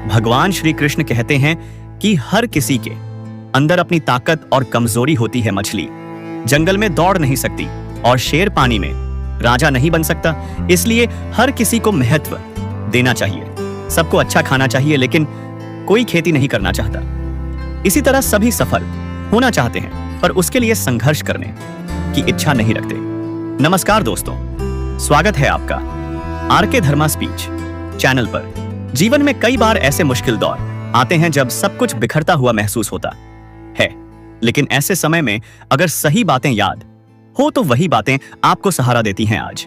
भगवान श्री कृष्ण कहते हैं कि हर किसी के अंदर अपनी ताकत और कमजोरी होती है। मछली जंगल में दौड़ नहीं सकती और शेर पानी में राजा नहीं बन सकता। इसलिए हर किसी को महत्व देना चाहिए, सबको अच्छा खाना चाहिए, लेकिन कोई खेती नहीं करना चाहता। इसी तरह सभी सफल होना चाहते हैं पर उसके लिए संघर्ष करने की इच्छा नहीं रखते। नमस्कार दोस्तों, स्वागत है आपका आरके धर्मा स्पीच चैनल पर। जीवन में कई बार ऐसे मुश्किल दौर आते हैं जब सब कुछ बिखरता हुआ महसूस होता है, लेकिन ऐसे समय में अगर सही बातें याद हो तो वही बातें आपको सहारा देती हैं। आज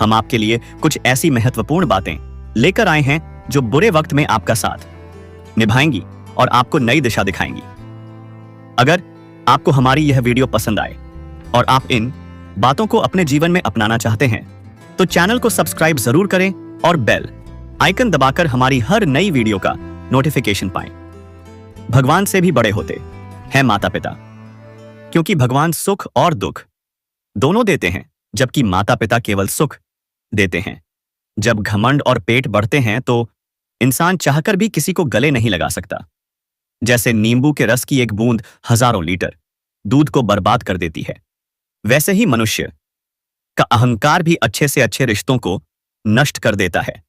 हम आपके लिए कुछ ऐसी महत्वपूर्ण बातें लेकर आए हैं जो बुरे वक्त में आपका साथ निभाएंगी और आपको नई दिशा दिखाएंगी। अगर आपको हमारी यह वीडियो पसंद आए और आप इन बातों को अपने जीवन में अपनाना चाहते हैं तो चैनल को सब्सक्राइब जरूर करें और बेल आइकन दबाकर हमारी हर नई वीडियो का नोटिफिकेशन पाएं। भगवान से भी बड़े होते हैं माता पिता, क्योंकि भगवान सुख और दुख दोनों देते हैं, जबकि माता पिता केवल सुख देते हैं। जब घमंड और पेट बढ़ते हैं तो इंसान चाहकर भी किसी को गले नहीं लगा सकता। जैसे नींबू के रस की एक बूंद हजारों लीटर दूध को बर्बाद कर देती है, वैसे ही मनुष्य का अहंकार भी अच्छे से अच्छे रिश्तों को नष्ट कर देता है।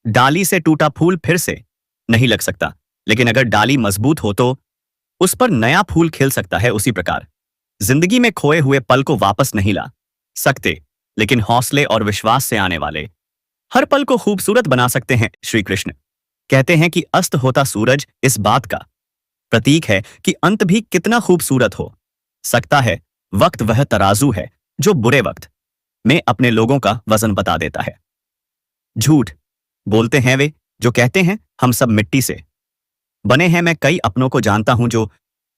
डाली से टूटा फूल फिर से नहीं लग सकता, लेकिन अगर डाली मजबूत हो तो उस पर नया फूल खिल सकता है। उसी प्रकार जिंदगी में खोए हुए पल को वापस नहीं ला सकते, लेकिन हौसले और विश्वास से आने वाले हर पल को खूबसूरत बना सकते हैं। श्री कृष्ण कहते हैं कि अस्त होता सूरज इस बात का प्रतीक है कि अंत भी कितना खूबसूरत हो सकता है। वक्त वह तराजू है जो बुरे वक्त में अपने लोगों का वजन बता देता है। झूठ बोलते हैं वे जो कहते हैं हम सब मिट्टी से बने हैं। मैं कई अपनों को जानता हूं जो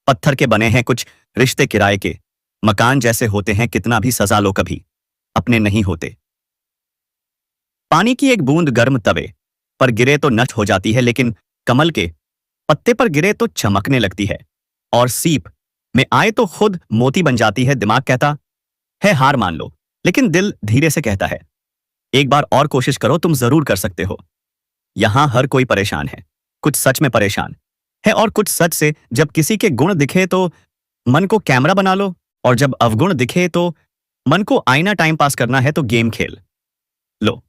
पत्थर के बने हैं। कुछ रिश्ते किराए के मकान जैसे होते हैं, कितना भी सजा लो कभी अपने नहीं होते। पानी की एक बूंद गर्म तवे पर गिरे तो नष्ट हो जाती है, लेकिन कमल के पत्ते पर गिरे तो चमकने लगती है और सीप में आए तो खुद मोती बन जाती है। दिमाग कहता है हार मान लो, लेकिन दिल धीरे से कहता है एक बार और कोशिश करो, तुम जरूर कर सकते हो। यहां हर कोई परेशान है, कुछ सच में परेशान है और कुछ सच से। जब किसी के गुण दिखे तो मन को कैमरा बना लो, और जब अवगुण दिखे तो मन को आईना। टाइम पास करना है तो गेम खेल लो,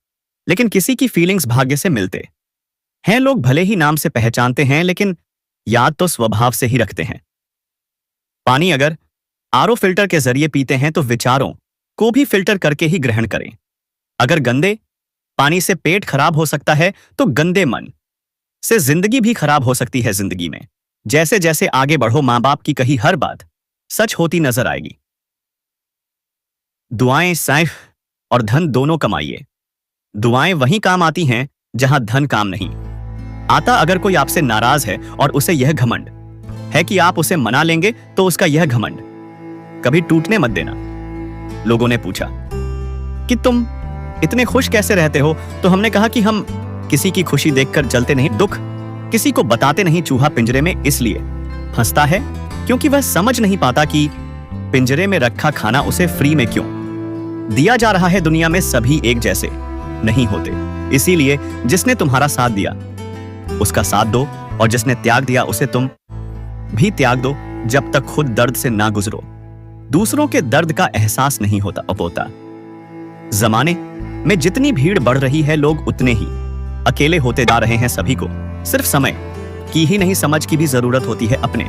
लेकिन किसी की फीलिंग्स भाग्य से मिलते हैं। लोग भले ही नाम से पहचानते हैं, लेकिन याद तो स्वभाव से ही रखते हैं। पानी अगर आरओ फिल्टर के जरिए पीते हैं तो विचारों को भी फिल्टर करके ही ग्रहण करें। अगर गंदे पानी से पेट खराब हो सकता है तो गंदे मन से जिंदगी भी खराब हो सकती है। जिंदगी में जैसे जैसे आगे बढ़ो, मां बाप की कही हर बात सच होती नजर आएगी। दुआएं सैफ और धन दोनों कमाइए। दुआएं वहीं काम आती हैं जहां धन काम नहीं आता। अगर कोई आपसे नाराज है और उसे यह घमंड है कि आप उसे मना लेंगे तो उसका यह घमंड कभी टूटने मत देना। लोगों ने पूछा कि तुम इतने खुश कैसे रहते हो, तो हमने कहा कि हम किसी की खुशी देखकर जलते नहीं, दुख किसी को बताते नहीं। चूहा पिंजरे में इसलिए फंसता है क्योंकि वह समझ नहीं पाता कि पिंजरे में रखा खाना उसे फ्री में क्यों दिया जा रहा है। दुनिया में सभी एक जैसे नहीं होते, इसीलिए जिसने तुम्हारा साथ दिया उसका साथ दो, और जिसने त्याग दिया उसे तुम भी त्याग दो। जब तक खुद दर्द से ना गुजरो दूसरों के दर्द का एहसास नहीं होता। जमाने में जितनी भीड़ बढ़ रही है, लोग उतने ही अकेले होते जा रहे हैं। सभी को सिर्फ समय की ही नहीं, समझ की भी जरूरत होती है। अपने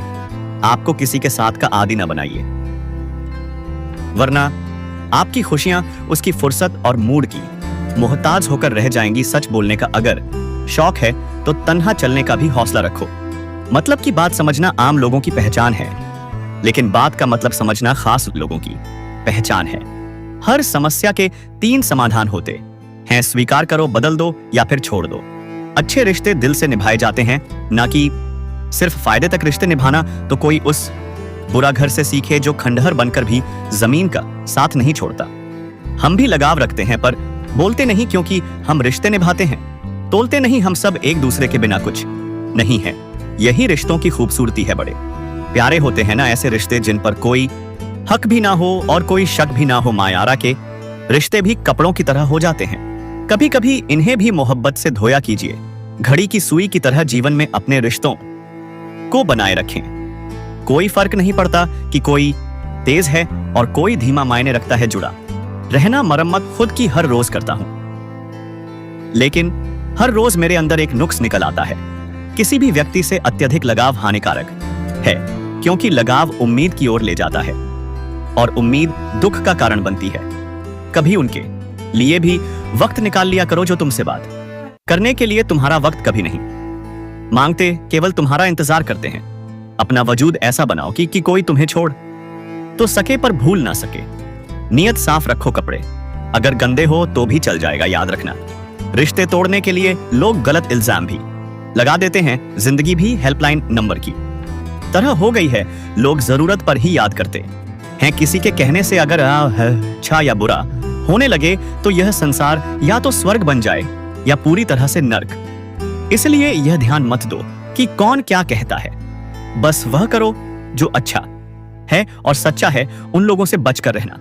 आपको किसी के साथ का आदी न बनाइए, वरना आपकी खुशियां उसकी फुर्सत और मूड की मोहताज होकर रह जाएंगी। सच बोलने का अगर शौक है तो तन्हा चलने का भी हौसला रखो। मतलब की बात समझना आम लोगों की पहचान है, लेकिन बात का मतलब समझना खास लोगों की पहचान है। हर समस्या के 3 समाधान होते हैं, स्वीकार करो, बदल दो या फिर छोड़ दो। अच्छे रिश्ते दिल से निभाए जाते हैं, ना कि सिर्फ फायदे तक। रिश्ते निभाना तो कोई उस बुरा घर से सीखे जो खंडहर बनकर भी जमीन का साथ नहीं छोड़ता। हम भी लगाव रखते हैं पर बोलते नहीं, क्योंकि हम रिश्ते निभाते हैं, तोलते नहीं। हम सब एक दूसरे के बिना कुछ नहीं है। यही रिश्तों की खूबसूरती है। बड़े प्यारे होते हैं ना ऐसे रिश्ते जिन पर कोई हक भी ना हो और कोई शक भी ना हो। मायारा के रिश्ते भी कपड़ों की तरह हो जाते हैं। कभी कभी इन्हें भी मोहब्बत से धोया कीजिए, घड़ी की सुई की तरह जीवन में अपने रिश्तों को बनाए रखें। कोई फर्क नहीं पड़ता कि कोई तेज है और कोई धीमा, मायने रखता है जुड़ा रहना। मरम्मत खुद की हर रोज करता हूं, लेकिन हर रोज मेरे अंदर एक नुक्स निकल आता है। किसी भी व्यक्ति से अत्यधिक लगाव हानिकारक है, क्योंकि लगाव उम्मीद की ओर ले जाता है और उम्मीद दुख का कारण बनती है। कभी उनके लिए भी वक्त निकाल लिया करो जो तुमसे बात करने के लिए तुम्हारा वक्त कभी नहीं मांगते, केवल तुम्हारा इंतजार करते हैं। अपना वजूद ऐसा बनाओ कि कोई तुम्हें छोड़ तो सके पर भूल ना सके। नियत साफ रखो, कपड़े अगर गंदे हो तो भी चल जाएगा, याद रखना। रिश्ते तोड़ने के लिए लोग गलत इल्जाम भी लगा देते हैं। जिंदगी भी हेल्पलाइन नंबर की तरह हो गई है, लोग जरूरत पर ही याद करते हैं। किसी के कहने से अगर अच्छा या बुरा होने लगे तो यह संसार या तो स्वर्ग बन जाए या पूरी तरह से नर्क। इसलिए यह ध्यान मत दो कि कौन क्या कहता है, बस वह करो जो अच्छा है और सच्चा है। उन लोगों से बचकर रहना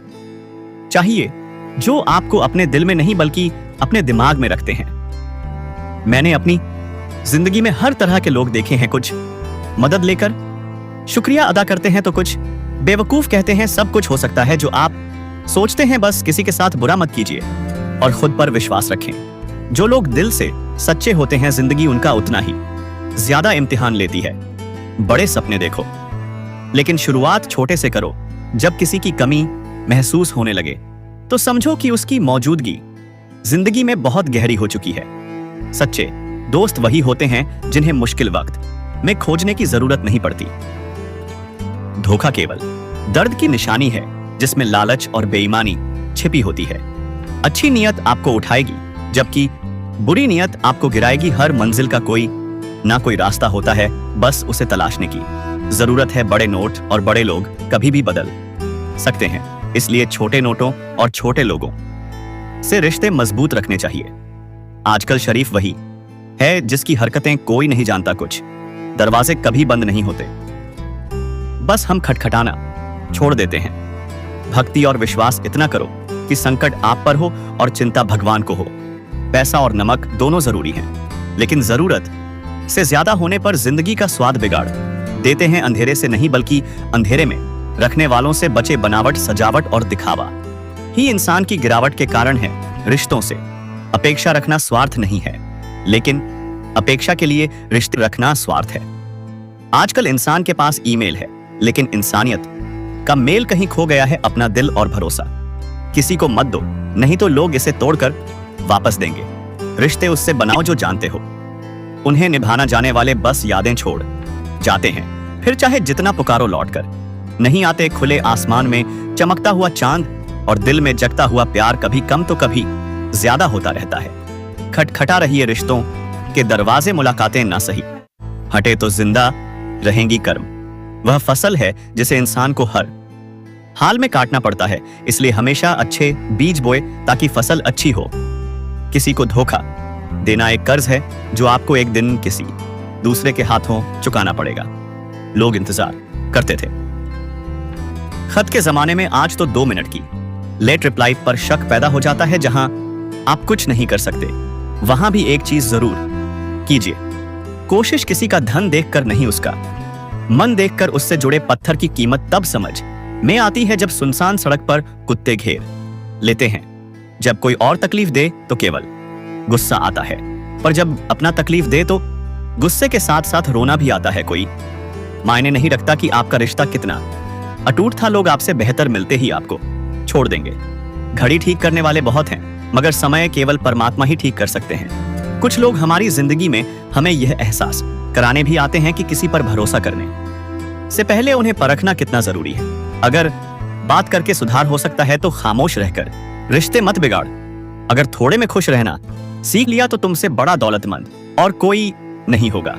चाहिए जो आपको अपने दिल में नहीं बल्कि अपने दिमाग में रखते हैं। मैंने अपनी जिंदगी में हर तरह के लोग देखे हैं। कुछ मदद लेकर शुक्रिया अदा करते हैं तो कुछ बेवकूफ कहते हैं। सब कुछ हो सकता है जो आप सोचते हैं। बस किसी के साथ बुरा मत कीजिए और खुद पर विश्वास रखें। जो लोग दिल से सच्चे होते हैं, जिंदगी उनका उतना ही ज्यादा इम्तिहान लेती है। बड़े सपने देखो, लेकिन शुरुआत छोटे से करो। जब किसी की कमी महसूस होने लगे तो समझो कि उसकी मौजूदगी जिंदगी में बहुत गहरी हो चुकी है। सच्चे दोस्त वही होते हैं जिन्हें मुश्किल वक्त में खोजने की जरूरत नहीं पड़ती। धोखा केवल दर्द की निशानी है जिसमें लालच और बेईमानी छिपी होती है। अच्छी नियत आपको उठाएगी जबकि बुरी नियत आपको गिराएगी। हर मंजिल का कोई ना कोई रास्ता होता है, बस उसे तलाशने की जरूरत है। बड़े नोट और बड़े लोग कभी भी बदल सकते हैं, इसलिए छोटे नोटों और छोटे लोगों से रिश्ते मजबूत रखने चाहिए। आजकल शरीफ वही है जिसकी हरकतें कोई नहीं जानता। कुछ दरवाजे कभी बंद नहीं होते, बस हम खटखटाना छोड़ देते हैं। भक्ति और विश्वास इतना करो कि संकट आप पर हो और चिंता भगवान को हो। पैसा और नमक दोनों जरूरी हैं, लेकिन जरूरत से ज्यादा होने पर जिंदगी का स्वाद बिगाड़ देते हैं। अंधेरे से नहीं बल्कि अंधेरे में रखने वालों से बचे। बनावट, सजावट और दिखावा ही इंसान की गिरावट के कारण है। रिश्तों से अपेक्षा रखना स्वार्थ नहीं है, लेकिन अपेक्षा के लिए रिश्ते रखना स्वार्थ है। आजकल इंसान के पास ईमेल है, लेकिन इंसानियत का मेल कहीं खो गया है। अपना दिल और भरोसा किसी को मत दो, नहीं तो लोग इसे तोड़कर वापस देंगे। रिश्ते उससे बनाओ जो जानते हो, उन्हें निभाना जाने वाले बस यादें छोड़ जाते हैं। फिर चाहे जितना पुकारो लौटकर नहीं आते। खुले आसमान में चमकता हुआ चांद और दिल में जगता हुआ प्यार कभी कम तो कभी ज्यादा होता रहता है। खटखटा रही रिश्तों के दरवाजे, मुलाकातें ना सही हटे तो जिंदा रहेंगी कर्म। वह फसल है जिसे इंसान को हर हाल में काटना पड़ता है, इसलिए हमेशा अच्छे बीज बोए ताकि फसल अच्छी हो। किसी को धोखा देना एक कर्ज है जो आपको एक दिन किसी दूसरे के हाथों चुकाना पड़ेगा। लोग इंतजार करते थे खत के जमाने में, आज तो 2 मिनट की लेट रिप्लाई पर शक पैदा हो जाता है। जहां आप कुछ नहीं कर सकते, वहां भी एक चीज जरूर कीजिए। कोशिश किसी का धन देखकर नहीं, उसका मन देखकर उससे जुड़े पत्थर की कीमत तब समझ में आती है जब सुनसान सड़क पर कुत्ते घेर लेते हैं। जब कोई और तकलीफ दे तो केवल गुस्सा आता है, पर जब अपना तकलीफ दे तो गुस्से के साथ साथ रोना भी आता है। कोई मायने नहीं रखता कि आपका रिश्ता कितना अटूट था, लोग आपसे बेहतर मिलते ही आपको छोड़ देंगे। घड़ी ठीक करने वाले बहुत हैं, मगर समय केवल परमात्मा ही ठीक कर सकते हैं। कुछ लोग हमारी जिंदगी में हमें यह एहसास कराने भी आते हैं कि किसी पर भरोसा करने से पहले उन्हें परखना कितना जरूरी है। अगर बात करके सुधार हो सकता है तो खामोश रहकर रिश्ते मत बिगाड़। अगर थोड़े में खुश रहना सीख लिया तो तुमसे बड़ा दौलतमंद और कोई नहीं होगा।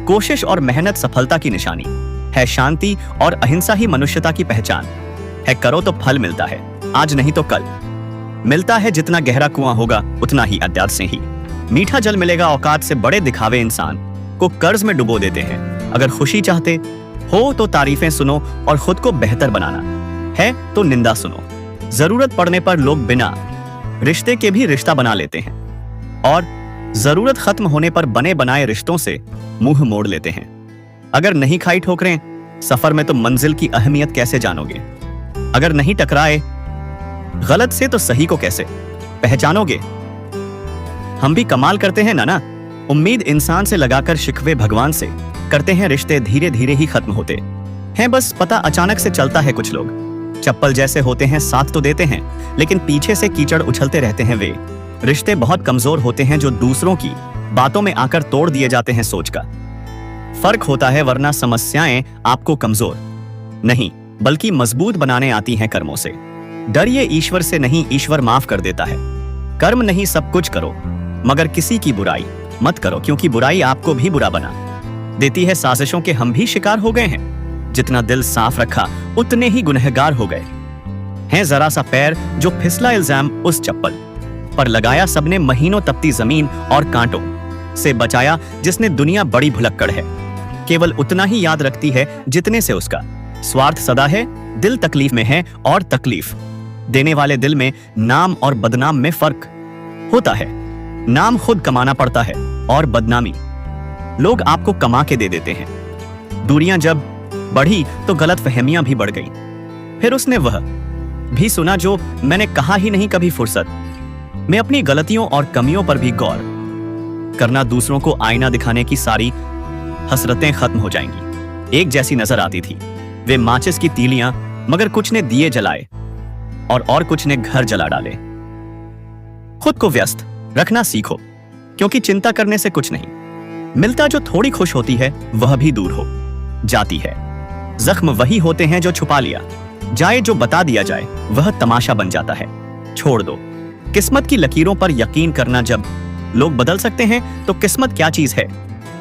कोशिश और मेहनत सफलता की निशानी है। शांति और अहिंसा ही मनुष्यता की पहचान है। करो तो फल मिलता है, आज नहीं तो कल मिलता है। जितना गहरा कुआं होगा उतना ही अध्यात्म से ही मीठा जल मिलेगा। औकात से बड़े दिखावे इंसान को कर्ज में डुबो देते हैं। अगर खुशी चाहते हो तो तारीफें सुनो और खुद को बेहतर बनाना है तो निंदा सुनो। जरूरत पड़ने पर लोग बिना रिश्ते के भी रिश्ता बना लेते हैं और जरूरत खत्म होने पर बने बनाए रिश्तों से मुंह मोड़ लेते हैं। अगर नहीं खाई ठोकरें सफर में तो मंजिल की अहमियत कैसे जानोगे? अगर नहीं टकराए गलत से तो सही को कैसे पहचानोगे? हम भी कमाल करते हैं ना। उम्मीद इंसान से लगाकर शिकवे भगवान से करते हैं, रिश्ते धीरे धीरे ही खत्म होते हैं। बस पता अचानक से चलता है। कुछ लोग चप्पल जैसे होते हैं, साथ तो देते हैं लेकिन पीछे से कीचड़ उछलते रहते हैं। वे रिश्ते बहुत कमजोर होते हैं जो दूसरों की बातों में आकर तोड़ दिए जाते हैं। सोच का फर्क होता है, वरना समस्याएं आपको कमजोर नहीं बल्कि मजबूत बनाने आती हैं कर्मों से। डरिए ईश्वर से नहीं, ईश्वर माफ कर देता है। कर्म नहीं सब कुछ करो मगर किसी की बुराई मत करो, क्योंकि बुराई आपको भी बुरा बना देती है। साजिशों के हम भी शिकार हो गए हैं। जितना दिल साफ रखा उतने ही गुनहगार हो गए हैं। जरा सा पैर जो फिसला, इल्जाम उस चप्पल पर लगाया। सबने महीनों तपती जमीन और कांटों से बचाया। जिसने दुनिया बड़ी भुलक्कड़ है, केवल उतना ही याद रखती है जितने से उसका स्वार्थ सदा है। दिल तकलीफ में है और तकलीफ देने वाले दिल में नाम और बदनाम में फर्क होता है। नाम खुद कमाना पड़ता है और बदनामी लोग आपको कमा के दे देते हैं। दूरियां जब बढ़ी तो गलतफहमियां भी बढ़ गई। फिर उसने वह भी सुना जो मैंने कहा ही नहीं कभी। फुर्सत में अपनी गलतियों और कमियों पर भी गौर करना। दूसरों को आईना दिखाने की सारी हसरतें खत्म हो जाएंगी। एक जैसी नजर आती थी वे माचिस की तीलियां, मगर कुछ ने दिए जलाए और कुछ ने घर जला डाले। खुद को व्यस्त रखना सीखो, क्योंकि चिंता करने से कुछ नहीं मिलता। जो थोड़ी खुश होती है वह भी दूर हो जाती है। जख्म वही होते हैं जो छुपा लिया जाए, जो बता दिया जाए वह तमाशा बन जाता है। छोड़ दो किस्मत की लकीरों पर यकीन करना। जब लोग बदल सकते हैं तो किस्मत क्या चीज है?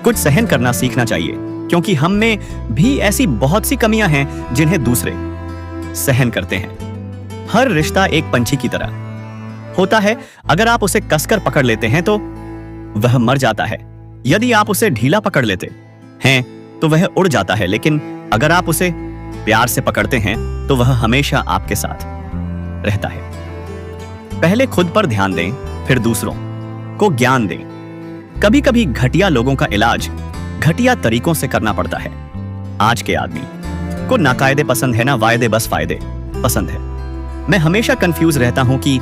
कुछ सहन करना सीखना चाहिए, क्योंकि हम में भी ऐसी बहुत सी कमियां हैं जिन्हें दूसरे सहन करते हैं। हर रिश्ता एक पंछी की तरह होता है। अगर आप उसे कसकर पकड़ लेते हैं तो वह मर जाता है। यदि आप उसे ढीला पकड़ लेते हैं तो वह उड़ जाता है। लेकिन अगर आप उसे प्यार से पकड़ते हैं तो वह हमेशा आपके साथ रहता है। पहले खुद पर ध्यान दें, फिर दूसरों को ज्ञान दें। कभी कभी घटिया लोगों का इलाज घटिया तरीकों से करना पड़ता है। आज के आदमी को ना कायदे पसंद है ना वायदे, बस फायदे पसंद है। मैं हमेशा कंफ्यूज रहता हूं कि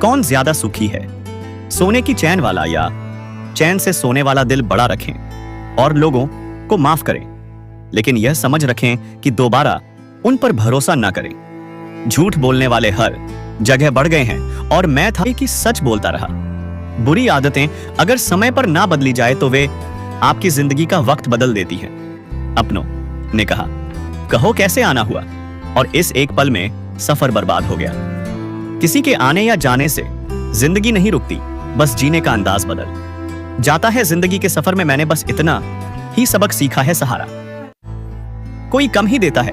कौन ज्यादा सुखी है, सोने की चैन वाला या चैन से सोने वाला दिल बड़ा रखें और लोगों को माफ करें, लेकिन यह समझ रखें कि दोबारा उन पर भरोसा ना करें। झूठ बोलने वाले हर जगह बढ़ गए हैं और मैं था कि सच बोलता रहा। बुरी आदतें अगर समय पर ना बदली जाए तो वे आपकी जिंदगी का वक्त बदल देती हैं। अपनों ने कहा, कहो कैसे आना हुआ, और इस एक पल में सफर बर्बाद हो गया। किसी के आने या जाने से जिंदगी नहीं रुकती, बस जीने का अंदाज बदल जाता है। जिंदगी के सफर में मैंने बस इतना ही सबक सीखा है, सहारा कोई कम ही देता है,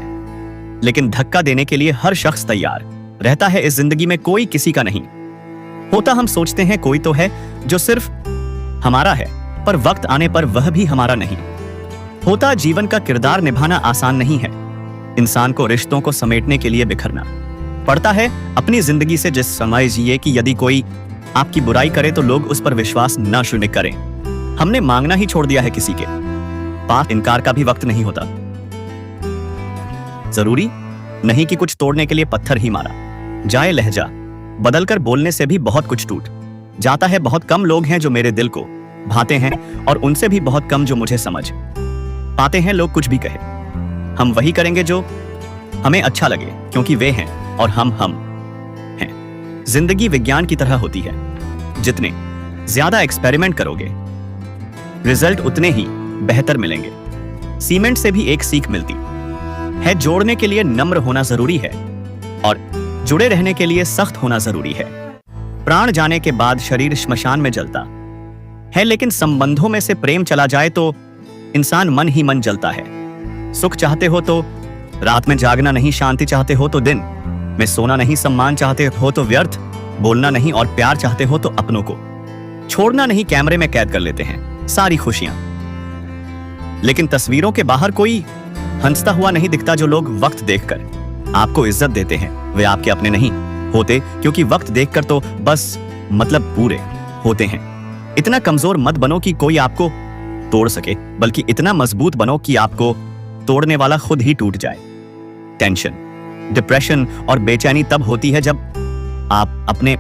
लेकिन धक्का देने के लिए हर शख्स तैयार रहता है। इस जिंदगी में कोई किसी का नहीं होता। हम सोचते हैं कोई तो है जो सिर्फ हमारा है, पर वक्त आने पर वह भी हमारा नहीं होता। जीवन का किरदार निभाना आसान नहीं है। इंसान को रिश्तों को समेटने के लिए बिखरना पड़ता है। अपनी जिंदगी से जिस समय जिए कि यदि कोई आपकी बुराई करे तो लोग उस पर विश्वास न शुरू करें। हमने मांगना ही छोड़ दिया है, किसी के पास इनकार का भी वक्त नहीं होता। जरूरी नहीं कि कुछ तोड़ने के लिए पत्थर ही मारा जाए। लहजा बदलकर बोलने से भी बहुत कुछ टूट जाता है। बहुत कम लोग हैं जो मेरे दिल को भाते हैं और उनसे भी बहुत कम जो मुझे समझ पाते हैं। लोग कुछ भी कहे, हम वही करेंगे जो हमें अच्छा लगे, क्योंकि वे हैं और हम हैं। जिंदगी विज्ञान की तरह होती है। जितने ज्यादा एक्सपेरिमेंट करोगे रिजल्ट उतने ही बेहतर मिलेंगे। सीमेंट से भी एक सीख मिलती है, जोड़ने के लिए नम्र होना जरूरी है और जुड़े रहने के लिए सख्त होना जरूरी है। प्राण जाने के बाद शरीर श्मशान में जलता है, लेकिन संबंधों में से प्रेम चला जाए तो इंसान मन ही मन जलता है। सुख चाहते हो तो रात में जागना नहीं, शांति चाहते हो तो दिन में सोना नहीं, सम्मान चाहते हो तो व्यर्थ बोलना नहीं, और प्यार चाहते हो तो अपनों को छोड़ना नहीं। कैमरे में कैद कर लेते हैं सारी खुशियां, लेकिन तस्वीरों के बाहर कोई हंसता हुआ नहीं दिखता। जो लोग वक्त देखकर आपको इज्जत देते हैं वे आपके अपने नहीं होते, क्योंकि वक्त देखकर तो बस मतलब पूरे होते हैं। इतना कमजोर मत बनो कि कोई आपको तोड़ सके, बल्कि इतना मजबूत बनो कि आपको तोड़ने वाला खुद ही टूट जाए। टेंशन, डिप्रेशन और बेचैनी तब होती है जब आप अपने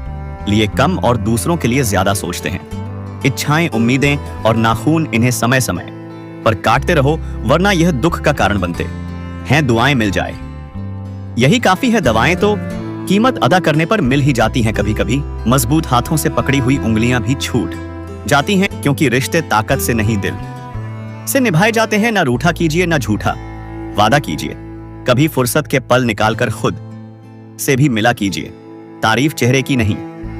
लिए कम और दूसरों के लिए ज्यादा सोचते हैं। इच्छाएं, उम्मीदें और नाखून, इन्हें समय समय पर काटते रहो, वरना यह दुख का कारण बनते हैं। दुआएं मिल जाए, यही काफी है। दवाएं तो कीमत अदा करने पर मिल ही जाती हैं। कभी कभी मजबूत हाथों से पकड़ी हुई उंगलियां भी छूट जाती हैं, क्योंकि रिश्ते ताकत से नहीं दिल से निभाए जाते हैं। ना रूठा कीजिए, ना झूठा वादा कीजिए। कभी फुर्सत के पल निकालकर खुद से भी मिला कीजिए। तारीफ चेहरे की नहीं,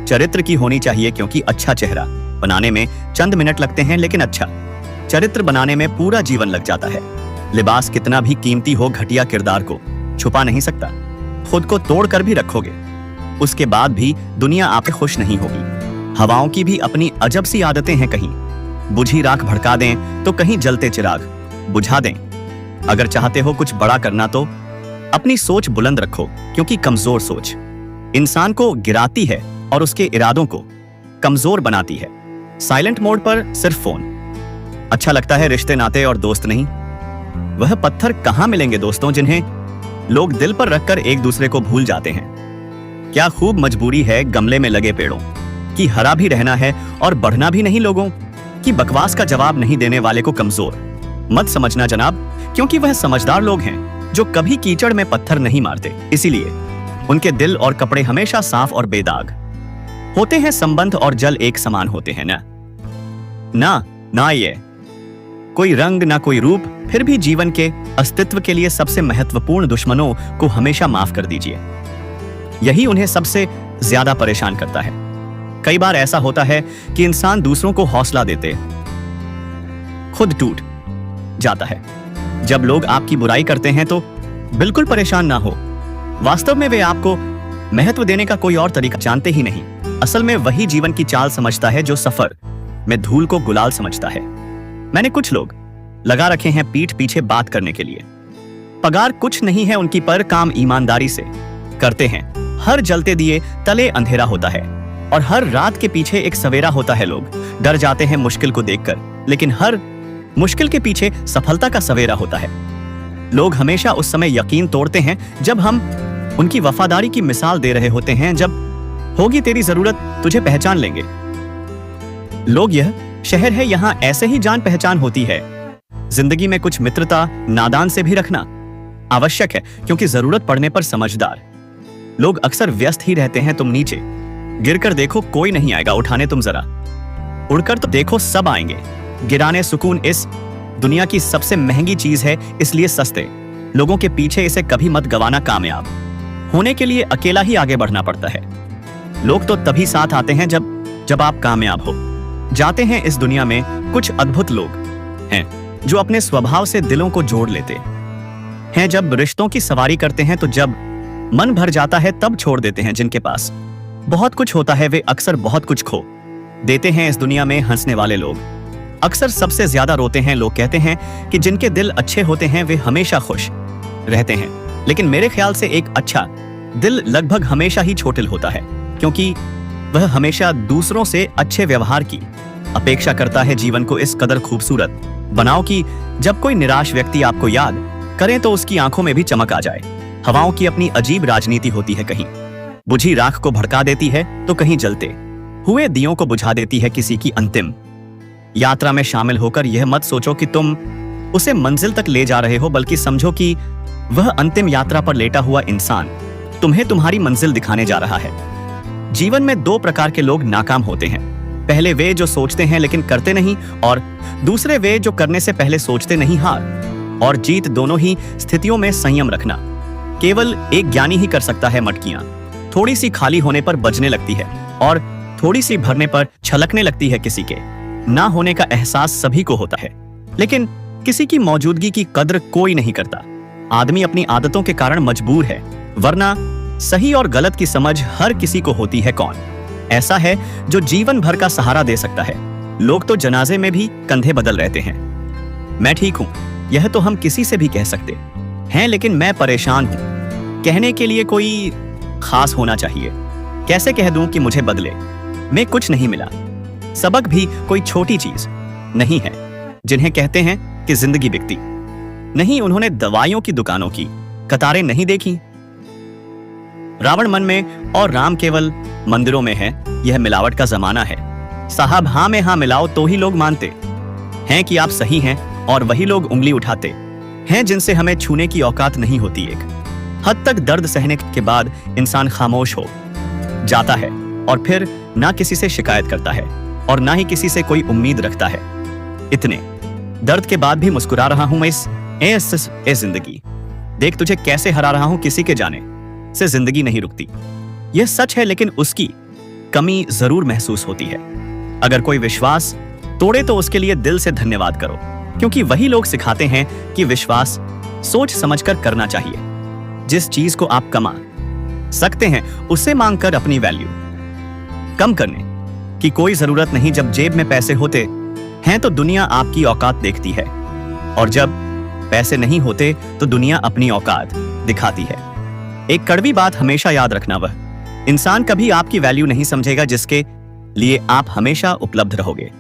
चरित्र की होनी चाहिए, क्योंकि अच्छा चेहरा बनाने में चंद मिनट लगते हैं, लेकिन अच्छा चरित्र बनाने में पूरा जीवन लग जाता है। लिबास कितना भी कीमती हो, घटिया किरदार को छुपा नहीं सकता। खुद को तोड़ कर भी रखोगे, उसके बाद भी दुनिया आपसे खुश नहीं होगी। हवाओं की भी अपनी अजब सी आदतें हैं, कहीं बुझी राख भड़का दें तो कहीं जलते चिराग बुझा दें। अगर चाहते हो कुछ बड़ा करना तो अपनी सोच बुलंद रखो, क्योंकि कमजोर सोच इंसान को गिराती है और उसके इरादों को कमजोर बनाती है। साइलेंट मोड पर सिर्फ फोन अच्छा लगता है, रिश्ते नाते और दोस्त नहीं। वह पत्थर कहां मिलेंगे दोस्तों, जिन्हें लोग दिल पर रखकर एक दूसरे को भूल जाते हैं। क्या खूब मजबूरी है गमले में लगे पेड़ों कि हरा भी रहना है और बढ़ना भी नहीं। लोगों की बकवास का जवाब नहीं देने वाले को कमजोर मत समझना जनाब, क्योंकि वह समझदार लोग हैं जो कभी कीचड़ में पत्थर नहीं मारते। इसीलिए उनके दिल और कपड़े हमेशा साफ और बेदाग होते हैं। संबंध और जल एक समान होते हैं ना ये कोई रंग ना कोई रूप, फिर भी जीवन के अस्तित्व के लिए सबसे महत्वपूर्ण दुश्मनों को हमेशा माफ कर दीजिए। यही उन्हें सबसे ज्यादा परेशान करता है। कई बार ऐसा होता है कि इंसान दूसरों को हौसला देते खुद टूट जाता है। जब लोग आपकी बुराई करते हैं तो बिल्कुल परेशान ना हो। वास्तव में वे आपको महत्व देने का कोई और तरीका जानते ही नहीं। असल में वही जीवन की चाल समझता है जो सफर में धूल को गुलाल समझता है। मैंने कुछ लोग लगा रखे हैं पीठ पीछे बात करने के लिए। पगार कुछ नहीं है उनकी, पर काम ईमानदारी से करते हैं। हर जलते दिए तले अंधेरा होता है और हर रात के पीछे एक सवेरा होता है। लोग डर जाते हैं मुश्किल को देखकर, लेकिन हर मुश्किल के पीछे सफलता का सवेरा होता है। लोग हमेशा उस समय यकीन तोड़ते हैं जब हम उनकी वफादारी की मिसाल दे रहे होते हैं। जब होगी तेरी जरूरत तुझे पहचान लेंगे। लोग यह शहर है, यहां ऐसे ही जान पहचान होती है। जिंदगी में कुछ मित्रता नादान से भी रखना आवश्यक है, क्योंकि जरूरत पड़ने पर समझदार लोग अक्सर व्यस्त ही रहते हैं। तुम नीचे गिरकर देखो, कोई नहीं आएगा उठाने। तुम जरा उड़कर तो देखो, सब आएंगे गिराने। सुकून इस दुनिया की सबसे महंगी चीज है, इसलिए सस्ते लोगों के पीछे इसे कभी मत गवाना। कामयाब होने के लिए अकेला ही आगे बढ़ना पड़ता है। लोग तो तभी साथ आते हैं जब आप कामयाब हो जाते हैं। इस दुनिया में कुछ अद्भुत लोग हैं जो अपने स्वभाव से दिलों को जोड़ लेते हैं। जब रिश्तों की सवारी करते हैं तो जब मन भर जाता है तब छोड़ देते हैं। जिनके पास बहुत कुछ होता है वे अक्सर बहुत कुछ खो देते हैं। इस दुनिया में हंसने वाले लोग अक्सर सबसे ज्यादा रोते हैं। लोग कहते हैं कि जिनके दिल अच्छे होते हैं वे हमेशा खुश रहते हैं, लेकिन मेरे ख्याल से एक अच्छा दिल लगभग हमेशा ही छोटिल होता है, क्योंकि वह हमेशा दूसरों से अच्छे व्यवहार की अपेक्षा करता है। जीवन को इस कदर खूबसूरत बनाओ कि जब कोई निराश व्यक्ति आपको याद करे तो उसकी आंखों में भी चमक आ जाए। हवाओं की अपनी अजीब राजनीति होती है, कहीं बुझी राख को भड़का देती है तो कहीं जलते हुए दियों को बुझा देती है। किसी की अंतिम यात्रा में शामिल होकर यह मत सोचो कि तुम उसे मंजिल तक ले जा रहे हो, बल्कि समझो कि वह अंतिम यात्रा पर लेटा हुआ इंसान तुम्हें तुम्हारी मंजिल दिखाने जा रहा है। जीवन में दो प्रकार के लोग नाकाम होते हैं। पहले वे जो सोचते हैं लेकिन करते नहीं, और दूसरे वे जो करने से पहले सोचते नहीं। हार और जीत दोनों ही स्थितियों में संयम रखना केवल एक ज्ञानी ही कर सकता है। मटकियां थोड़ी सी खाली होने पर बजने लगती है और थोड़ी सी भरने पर छलकने लगती है। किसी के ना होने का एहसास सभी को होता है, लेकिन किसी की मौजूदगी की कद्र कोई नहीं करता। आदमी अपनी आदतों के कारण मजबूर है, वरना सही और गलत की समझ हर किसी को होती है। कौन ऐसा है जो जीवन भर का सहारा दे सकता है? लोग तो जनाजे में भी कंधे बदल रहते हैं। मैं ठीक हूं, यह तो हम किसी से भी कह सकते हैं, लेकिन मैं परेशान हूं। कहने के लिए कोई खास होना चाहिए। कैसे कह दूं कि मुझे बदले में कुछ नहीं मिला? सबक भी कोई छोटी चीज नहीं है जिन्हें कहते हैं कि जिंदगी बिकती नहीं। उन्होंने दवाइयों की दुकानों की कतारें नहीं देखी। रावण मन में और राम केवल मंदिरों में है। यह मिलावट का जमाना है साहब। हाँ में हाँ मिलाओ तो ही लोग मानते हैं कि आप सही हैं, और वही लोग उंगली उठाते हैं जिनसे हमें छूने की औकात नहीं होती। एक हद तक दर्द सहने के बाद इंसान खामोश हो जाता है और फिर ना किसी से शिकायत करता है और ना ही किसी से कोई उम्मीद रखता है। इतने दर्द के बाद भी मुस्कुरा रहा हूं मैं इस जिंदगी। देख तुझे कैसे हरा रहा हूं, किसी के जाने से जिंदगी नहीं रुकती। यह सच है, लेकिन उसकी कमी जरूर महसूस होती है। अगर कोई विश्वास तोड़े तो उसके लिए दिल से धन्यवाद करो, क्योंकि वही लोग सिखाते हैं कि विश्वास सोच समझकर करना चाहिए। जिस चीज को आप कमा सकते हैं उससे मांगकर अपनी वैल्यू कम करने की कोई जरूरत नहीं। जब जेब में पैसे होते हैं तो दुनिया आपकी औकात देखती है, और जब पैसे नहीं होते तो दुनिया अपनी औकात दिखाती है। एक कड़वी बात हमेशा याद रखना, वह इंसान कभी आपकी वैल्यू नहीं समझेगा जिसके लिए आप हमेशा उपलब्ध रहोगे।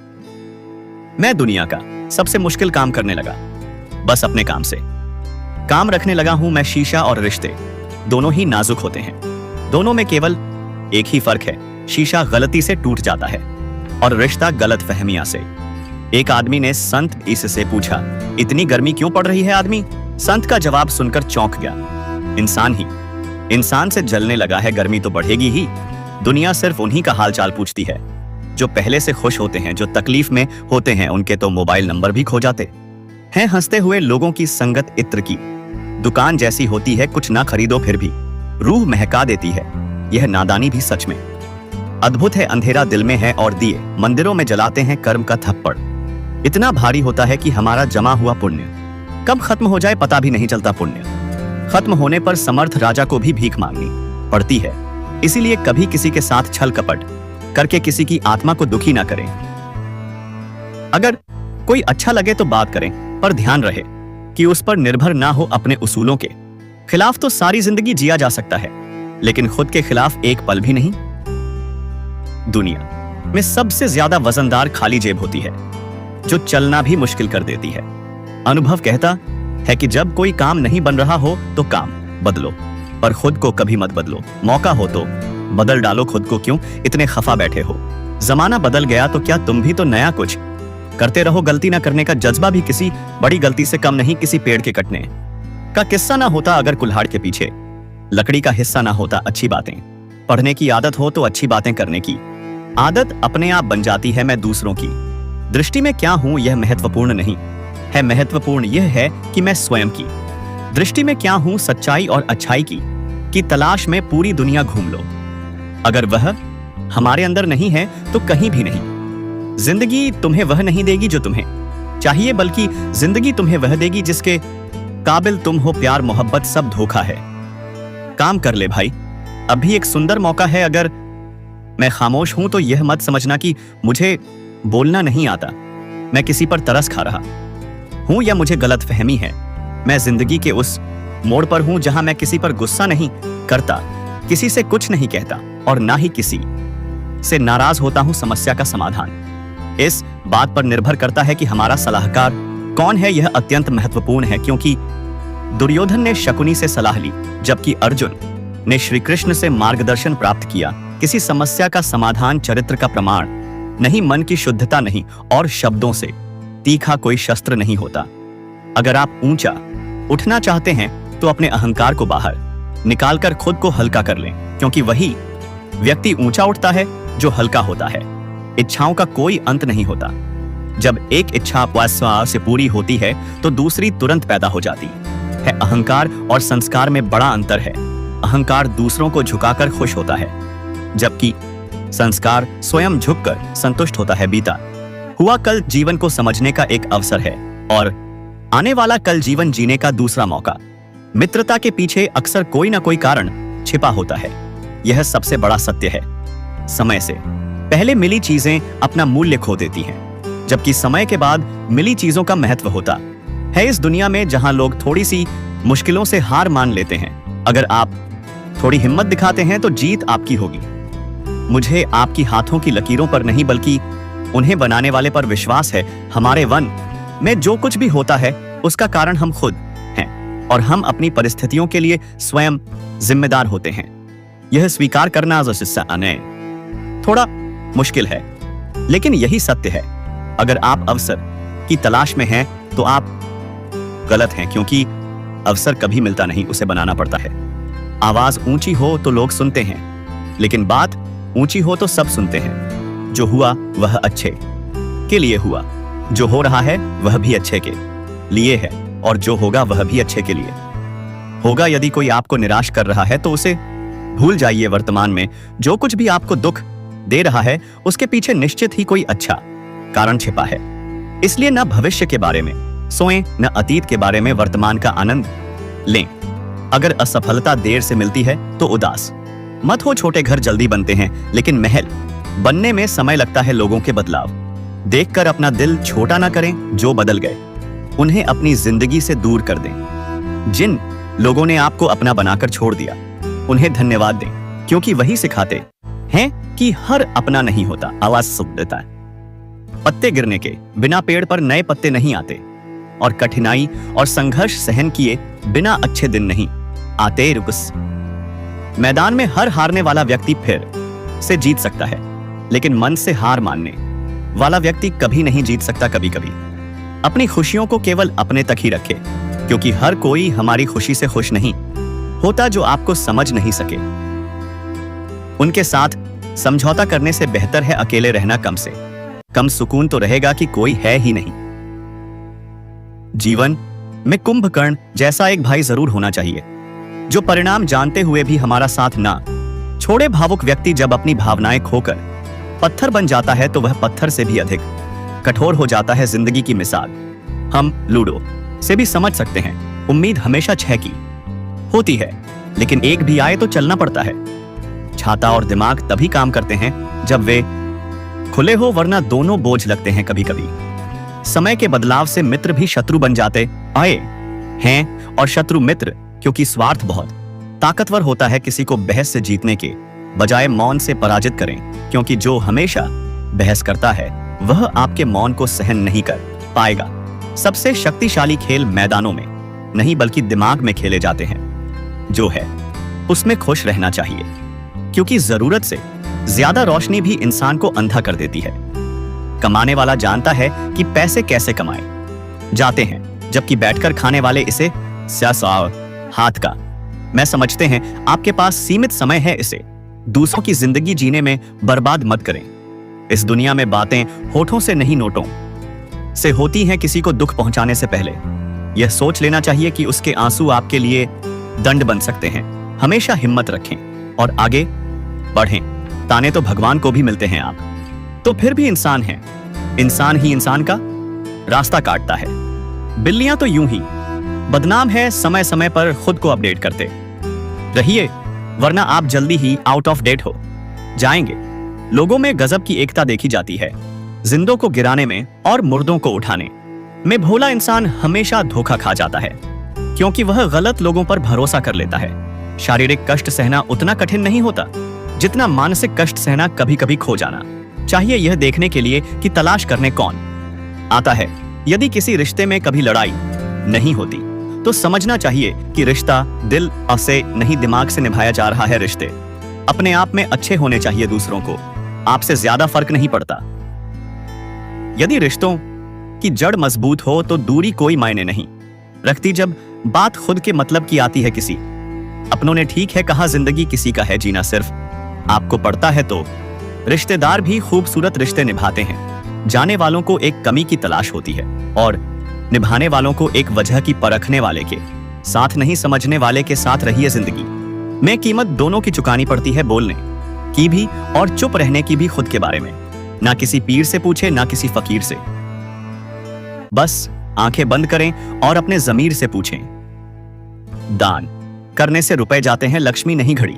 मैं दुनिया का सबसे मुश्किल काम करने लगा, बस अपने काम से काम रखने लगा हूं मैं। शीशा और रिश्ते दोनों ही नाजुक होते हैं, दोनों में केवल एक ही फर्क है, शीशा गलती से टूट जाता है और रिश्ता गलत फहमियां से। एक आदमी ने संत ईसा से पूछा, इतनी गर्मी क्यों पड़ रही है आदमी? संत का जवाब सुनकर चौंक गया, इंसान ही इंसान से जलने लगा है, गर्मी तो बढ़ेगी ही। दुनिया सिर्फ उन्हीं का हालचाल पूछती है जो पहले से खुश होते हैं, जो तकलीफ में होते हैं उनके तो मोबाइल नंबर भी खो जाते हैं। हंसते हुए लोगों की संगत इत्र की दुकान जैसी होती है, कुछ ना खरीदो फिर भी रूह महका देती है। यह नादानी भी सच में अद्भुत है। अंधेरा दिल में है और दिए मंदिरों में जलाते हैं कर्म का थप्पड़ इतना भारी होता है कि हमारा जमा हुआ पुण्य कब खत्म हो जाए पता भी नहीं चलता। पुण्य खत्म होने पर समर्थ राजा को भी भीख मांगनी पड़ती है। इसीलिए कभी किसी के साथ छल कपट करके किसी की आत्मा को दुखी ना करें। अगर कोई अच्छा लगे तो बात करें, पर ध्यान रहे कि उस पर निर्भर ना हो। अपने उसूलों के खिलाफ तो सारी जिंदगी जिया जा सकता है, लेकिन खुद के खिलाफ एक पल भी नहीं। दुनिया में सबसे ज्यादा वजनदार खाली जेब होती है, जो चलना भी मुश्किल कर देती है। अनुभव कहता है कि जब कोई काम नहीं बन रहा हो तो काम बदलो, पर खुद को कभी मत बदलो। मौका हो तो बदल डालो खुद को, क्यों इतने खफा बैठे हो? जमाना बदल गया तो क्या तुम भी तो नया कुछ करते रहो। गलती ना करने का जज्बा भी किसी बड़ी गलती से कम नहीं। किसी पेड़ के कटने का किस्सा ना होता अगर कुल्हाड़ के पीछे लकड़ी का हिस्सा ना होता। अच्छी बातें पढ़ने की आदत हो तो अच्छी बातें करने की आदत अपने आप बन जाती है। मैं दूसरों की दृष्टि में क्या हूं यह महत्वपूर्ण नहीं है, महत्वपूर्ण यह है कि मैं स्वयं की दृष्टि में क्या हूं। सच्चाई और अच्छाई की तलाश में पूरी दुनिया घूम लो, अगर वह हमारे अंदर नहीं है तो कहीं भी नहीं। जिंदगी तुम्हें वह नहीं देगी जो तुम्हें चाहिए, बल्कि जिंदगी तुम्हें वह देगी जिसके काबिल तुम हो। प्यार मोहब्बत सब धोखा है। काम कर ले भाई, अभी एक सुंदर मौका है। अगर मैं खामोश हूं तो यह मत समझना कि मुझे बोलना नहीं आता। मैं किसी पर तरस खा रहा हूं या मुझे गलत फहमी है। मैं जिंदगी के उस मोड़ पर हूं जहां मैं किसी पर गुस्सा नहीं करता, किसी से कुछ नहीं कहता और ना ही किसी से नाराज होता हूं। समस्या का समाधान इस बात पर निर्भर करता है कि हमारा सलाहकार कौन है। यह अत्यंत महत्वपूर्ण है, क्योंकि दुर्योधन ने शकुनी से सलाह ली, जबकि अर्जुन ने श्री कृष्ण से मार्गदर्शन प्राप्त किया। किसी समस्या का समाधान चरित्र का प्रमाण नहीं, मन की शुद्धता नहीं, और शब्दों से तीखा कोई शस्त्र नहीं होता। अगर आप ऊंचा उठना चाहते हैं तो अपने अहंकार को बाहर निकालकर खुद को हल्का कर लें, क्योंकि वही व्यक्ति ऊंचा उठता है जो हल्का होता है। इच्छाओं का कोई अंत नहीं होता। जब एक इच्छा अपवास से पूरी होती है तो दूसरी तुरंत पैदा हो जाती है। अहंकार और संस्कार में बड़ा अंतर है। अहंकार दूसरों को झुकाकर खुश होता है, जबकि संस्कार स्वयं झुककर संतुष्ट होता है। बीता हुआ कल जीवन को समझने का एक अवसर है, और आने वाला कल जीवन जीने का दूसरा मौका। मित्रता के पीछे अक्सर कोई ना कोई कारण छिपा होता है। यह सबसे बड़ा सत्य है। समय से पहले मिली चीजें अपना मूल्य खो देती हैं, जबकि समय के बाद मिली चीजों का महत्व होता है। इस दुनिया में जहां लोग थोड़ी सी मुश्किलों से हार मान लेते हैं, अगर आप थोड़ी हिम्मत दिखाते हैं तो जीत आपकी होगी। मुझे आपकी हाथों की लकीरों पर नहीं, बल्कि उन्हें बनाने वाले पर विश्वास है। हमारे वन में जो कुछ भी होता है उसका कारण हम खुद हैं और हम अपनी परिस्थितियों के लिए स्वयं जिम्मेदार होते हैं। यह स्वीकार करना थोड़ा मुश्किल है, लेकिन यही सत्य है। अगर आप अवसर की तलाश में हैं तो आप गलत हैं, क्योंकि अवसर कभी मिलता नहीं, उसे बनाना पड़ता है। आवाज ऊंची हो तो लोग सुनते हैं, लेकिन बात ऊंची हो तो सब सुनते हैं। जो हुआ वह अच्छे के लिए हुआ, जो हो रहा है वह भी अच्छे के लिए है, और जो होगा वह भी अच्छे के लिए होगा। यदि कोई आपको निराश कर रहा है तो उसे भूल जाइए। वर्तमान में जो कुछ भी आपको दुख दे रहा है उसके पीछे निश्चित ही कोई अच्छा कारण छिपा है। इसलिए न भविष्य के बारे में सोएं, न अतीत के बारे में, वर्तमान का आनंद लें। अगर असफलता देर से मिलती है तो उदास मत हो। छोटे घर जल्दी बनते हैं, लेकिन महल बनने में समय लगता है। लोगों के बदलाव देखकर अपना दिल छोटा ना करें। जो बदल गए उन्हें अपनी जिंदगी से दूर कर दें। जिन लोगों ने आपको अपना बनाकर छोड़ दिया उन्हें धन्यवाद दें, क्योंकि वही सिखाते हैं कि हर अपना नहीं होता। आवाज सुन देता है। पत्ते गिरने के बिना पेड़ पर नए पत्ते नहीं आते, और कठिनाई और संघर्ष सहन किए बिना अच्छे दिन नहीं आते। रुकस मैदान में हर हारने वाला व्यक्ति फिर से जीत सकता है, लेकिन मन से हार मानने वाला व्यक्ति कभी नहीं जीत सकता। कभी कभी अपनी खुशियों को केवल अपने तक ही रखे, क्योंकि हर कोई हमारी खुशी से खुश नहीं होता। जो आपको समझ नहीं सके उनके साथ समझौता करने से बेहतर है अकेले रहना। कम से कम सुकून तो रहेगा कि कोई है ही नहीं। जीवन में कुंभकर्ण जैसा एक भाई जरूर होना चाहिए, जो परिणाम जानते हुए भी हमारा साथ ना छोड़े। भावुक व्यक्ति जब अपनी भावनाएं खोकर पत्थर बन जाता है तो वह पत्थर से भी अधिक कठोर हो जाता है। जिंदगी की मिसाल हम लूडो से भी समझ सकते हैं। उम्मीद हमेशा 6 की होती है, लेकिन एक भी आए तो चलना पड़ता है। छाता और दिमाग तभी काम करते हैं जब वे खुले हो, वरना दोनों बोझ लगते हैं। कभी कभी समय के बदलाव से मित्र भी शत्रु बन जाते आए हैं, और शत्रु मित्र, क्योंकि स्वार्थ बहुत ताकतवर होता है। किसी को बहस से जीतने के बजाय मौन से पराजित करें, क्योंकि जो हमेशा बहस करता है वह आपके मौन को सहन नहीं कर पाएगा। सबसे शक्तिशाली खेल मैदानों में नहीं बल्कि दिमाग में खेले जाते हैं। जो है उसमें खुश रहना चाहिए, क्योंकि जरूरत से ज्यादा रोशनी भी इंसान को अंधा कर देती है। कमाने वाला जानता है कि पैसे कैसे कमाए जाते हैं, जबकि बैठकर खाने वाले इसे हाथ का मैं समझते हैं। आपके पास सीमित समय है, इसे दूसरों की जिंदगी जीने में बर्बाद मत करें। इस दुनिया में बातें होठों से नहीं नोटों से होती हैं। किसी को दुख पहुंचाने से पहले यह सोच लेना चाहिए कि उसके आंसू आपके लिए दंड बन सकते हैं। हमेशा हिम्मत रखें और आगे बढ़ें। ताने तो भगवान को भी मिलते हैं, आप तो फिर भी इंसान हैं। इंसान ही इंसान का रास्ता काटता है। बिल्लियां तो यूं ही बदनाम है। समय समय पर खुद को अपडेट करते रहिए, वरना आप जल्दी ही आउट ऑफ डेट हो जाएंगे। लोगों में गजब की एकता देखी जाती है। जिंदों को गिराने में और मुर्दों को उठाने में भोला इंसान हमेशा धोखा खा जाता है, क्योंकि वह गलत लोगों पर भरोसा कर लेता है। शारीरिक कष्ट सहना उतना कठिन नहीं होता जितना मानसिक कष्ट सहना। कभी कभी खो जाना चाहिए यह देखने के लिए कि तलाश करने कौन आता है। यदि किसी रिश्ते में कभी लड़ाई नहीं होती तो समझना चाहिए कि रिश्ता दिल से नहीं दिमाग से निभाया जा रहा है। रिश्ते अपने आप में अच्छे होने चाहिए, दूसरों को आपसे ज्यादा फर्क नहीं पड़ता। यदि रिश्तों की जड़ मजबूत हो तो दूरी कोई मायने नहीं रखती। जब बात खुद के मतलब की आती है, किसी अपनों ने ठीक है कहा, जिंदगी किसी का है, जीना सिर्फ आपको पड़ता है। तो रिश्तेदार भी खूबसूरत रिश्ते निभाते हैं। जाने वालों को एक कमी की तलाश होती है और निभाने वालों को एक वजह की। परखने वाले के साथ नहीं, समझने वाले के साथ रहिए। जिंदगी में कीमत दोनों की चुकानी पड़ती है, बोलने की भी और चुप रहने की भी। खुद के बारे में ना किसी पीर से पूछे, ना किसी फकीर से। बस आंखें बंद करें और अपने जमीर से पूछें। दान करने से रुपए जाते हैं, लक्ष्मी नहीं घड़ी।